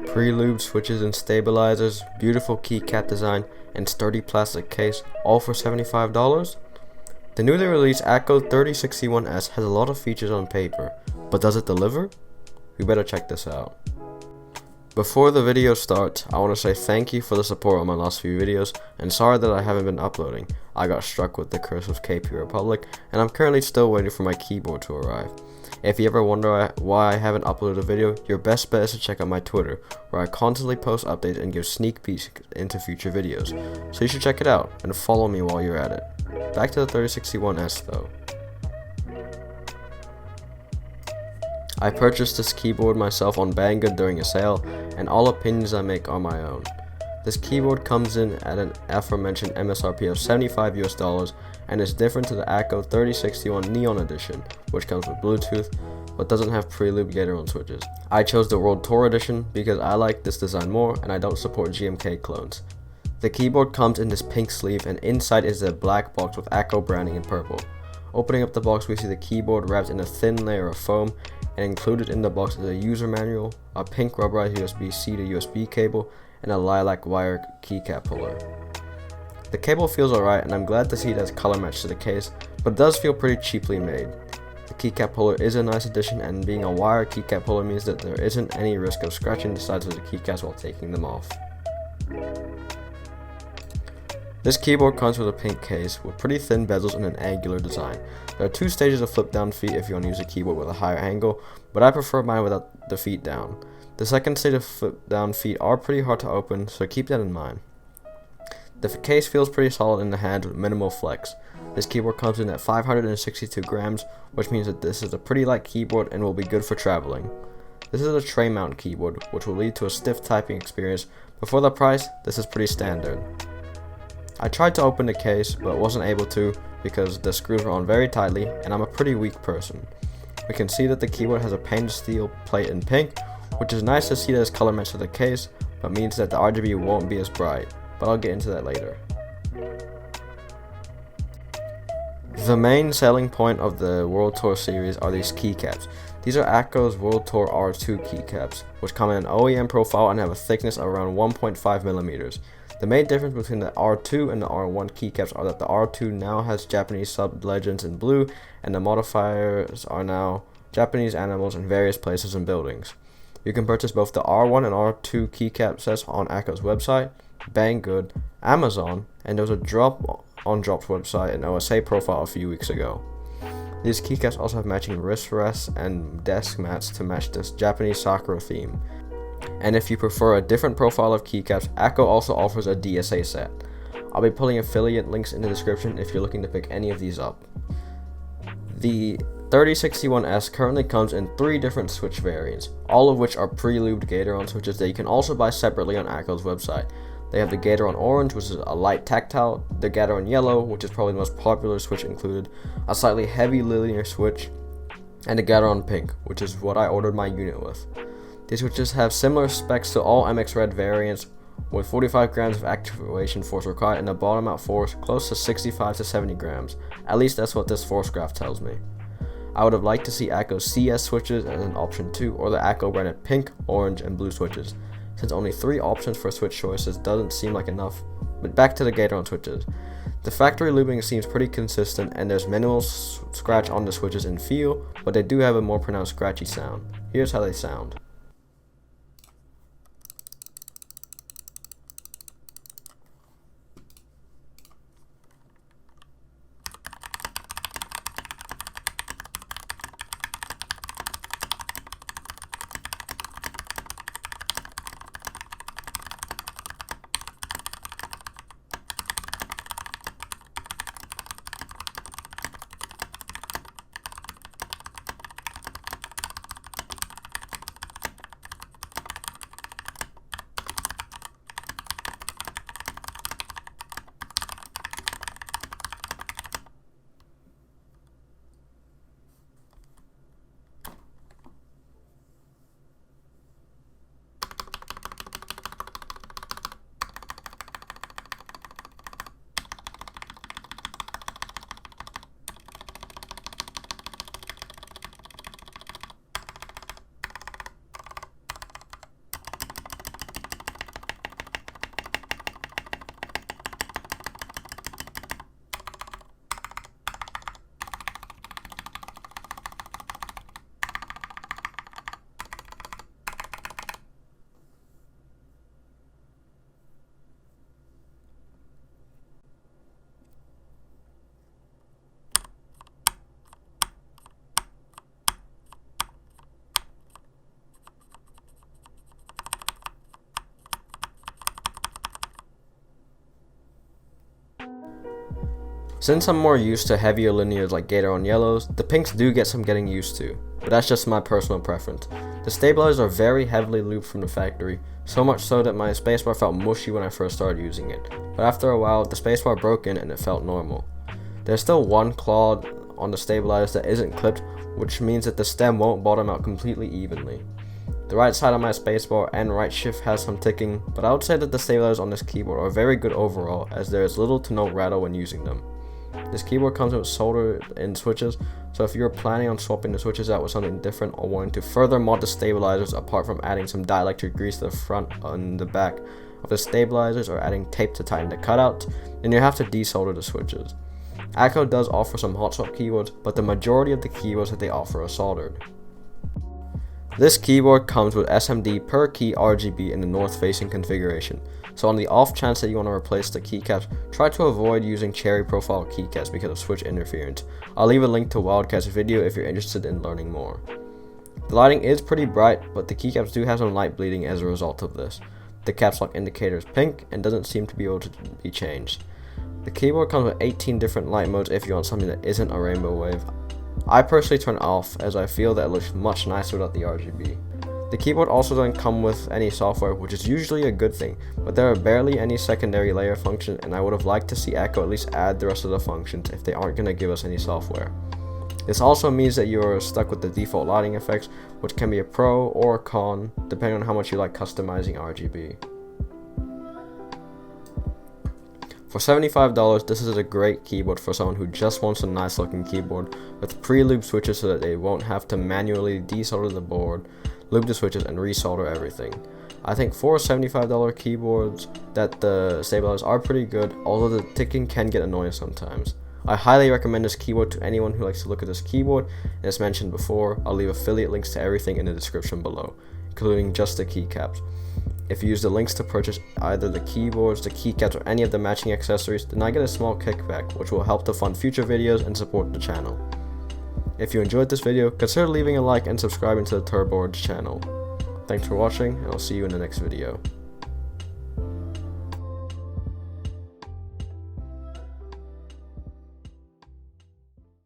Prelubed switches and stabilizers, beautiful keycap design, and sturdy plastic case, all for $75? The newly released Akko 3061S has a lot of features on paper, but does it deliver? We better check this out. Before the video starts, I want to say thank you for the support on my last few videos, and sorry that I haven't been uploading. I got struck with the curse of KP Republic, and I'm currently still waiting for my keyboard to arrive. If you ever wonder why I haven't uploaded a video, your best bet is to check out my Twitter, where I constantly post updates and give sneak peeks into future videos. So you should check it out, and follow me while you're at it. Back to the 3061S though. I purchased this keyboard myself on Banggood during a sale, and all opinions I make are my own. This keyboard comes in at an aforementioned MSRP of $75 and is different to the Akko 3061 Neon Edition, which comes with Bluetooth but doesn't have Prelubed Gator-on switches. I chose the World Tour Edition because I like this design more and I don't support GMK clones. The keyboard comes in this pink sleeve, and inside is a black box with Akko branding in purple. Opening up the box, we see the keyboard wrapped in a thin layer of foam, and included in the box is a user manual, a pink rubberized USB-C to USB cable, and a lilac wire keycap puller. The cable feels alright, and I'm glad to see it has color match to the case, but it does feel pretty cheaply made. The keycap puller is a nice addition, and being a wire keycap puller means that there isn't any risk of scratching the sides of the keycaps while taking them off. This keyboard comes with a pink case with pretty thin bezels and an angular design. There are two stages of flip down feet if you want to use a keyboard with a higher angle, but I prefer mine without the feet down. The second stage of flip down feet are pretty hard to open, so keep that in mind. The case feels pretty solid in the hand with minimal flex. This keyboard comes in at 562 grams, which means that this is a pretty light keyboard and will be good for traveling. This is a tray mount keyboard, which will lead to a stiff typing experience, but for the price, this is pretty standard. I tried to open the case, but wasn't able to because the screws were on very tightly, and I'm a pretty weak person. We can see that the keyboard has a painted steel plate in pink, which is nice to see that it's color matched to the case, but means that the RGB won't be as bright, but I'll get into that later. The main selling point of the World Tour series are these keycaps. These are Akko's World Tour R2 keycaps, which come in an OEM profile and have a thickness of around 1.5 millimeters. The main difference between the R2 and the R1 keycaps are that the R2 now has Japanese sub-legends in blue, and the modifiers are now Japanese animals in various places and buildings. You can purchase both the R1 and R2 keycap sets on Akko's website, Banggood, Amazon, and there was a drop on Drop's website and OSA profile a few weeks ago. These keycaps also have matching wrist rests and desk mats to match this Japanese Sakura theme. And if you prefer a different profile of keycaps, Akko also offers a DSA set. I'll be pulling affiliate links in the description if you're looking to pick any of these up. The 3061S currently comes in 3 different switch variants, all of which are Prelubed Gator-on switches that you can also buy separately on Akko's website. They have the Gator-on Orange, which is a light tactile, the Gator-on Yellow, which is probably the most popular switch included, a slightly heavy linear switch, and the Gator-on Pink, which is what I ordered my unit with. These switches have similar specs to all MX Red variants, with 45 grams of activation force required and a bottom out force close to 65 to 70 grams. At least that's what this force graph tells me. I would have liked to see Akko's CS switches as an option too, or the Akko branded pink, orange, and blue switches. Since only 3 options for switch choices doesn't seem like enough. But back to the Gator-on switches. The factory lubing seems pretty consistent, and there's minimal scratch on the switches in feel, but they do have a more pronounced scratchy sound. Here's how they sound. Since I'm more used to heavier linears like Gator on yellows, the pinks do get some getting used to, but that's just my personal preference. The stabilizers are very heavily looped from the factory, so much so that my spacebar felt mushy when I first started using it, but after a while the spacebar broke in and it felt normal. There's still one claw on the stabilizers that isn't clipped, which means that the stem won't bottom out completely evenly. The right side of my spacebar and right shift has some ticking, but I would say that the stabilizers on this keyboard are very good overall, as there is little to no rattle when using them. This keyboard comes with soldered in switches, so if you're planning on swapping the switches out with something different or wanting to further mod the stabilizers apart from adding some dielectric grease to the front and the back of the stabilizers or adding tape to tighten the cutouts, then you have to desolder the switches. Akko does offer some hot swap keyboards, but the majority of the keyboards that they offer are soldered. This keyboard comes with SMD per key RGB in the north facing configuration, so on the off chance that you want to replace the keycaps, try to avoid using cherry profile keycaps because of switch interference. I'll leave a link to Wildcat's video if you're interested in learning more. The lighting is pretty bright, but the keycaps do have some light bleeding as a result of this. The caps lock indicator is pink and doesn't seem to be able to be changed. The keyboard comes with 18 different light modes if you want something that isn't a rainbow wave. I personally turn it off as I feel that it looks much nicer without the RGB. The keyboard also doesn't come with any software, which is usually a good thing, but there are barely any secondary layer functions, and I would have liked to see Akko at least add the rest of the functions if they aren't going to give us any software. This also means that you are stuck with the default lighting effects, which can be a pro or a con depending on how much you like customizing RGB. For $75, this is a great keyboard for someone who just wants a nice looking keyboard with pre-lubed switches so that they won't have to manually desolder the board, lube the switches, and resolder everything. I think for $75 keyboards that the stabilizers are pretty good, although the ticking can get annoying sometimes. I highly recommend this keyboard to anyone who likes to look at this keyboard, and as mentioned before, I'll leave affiliate links to everything in the description below, including just the keycaps. If you use the links to purchase either the keyboards, the keycaps, or any of the matching accessories, then I get a small kickback, which will help to fund future videos and support the channel. If you enjoyed this video, consider leaving a like and subscribing to the Turboards channel. Thanks for watching, and I'll see you in the next video.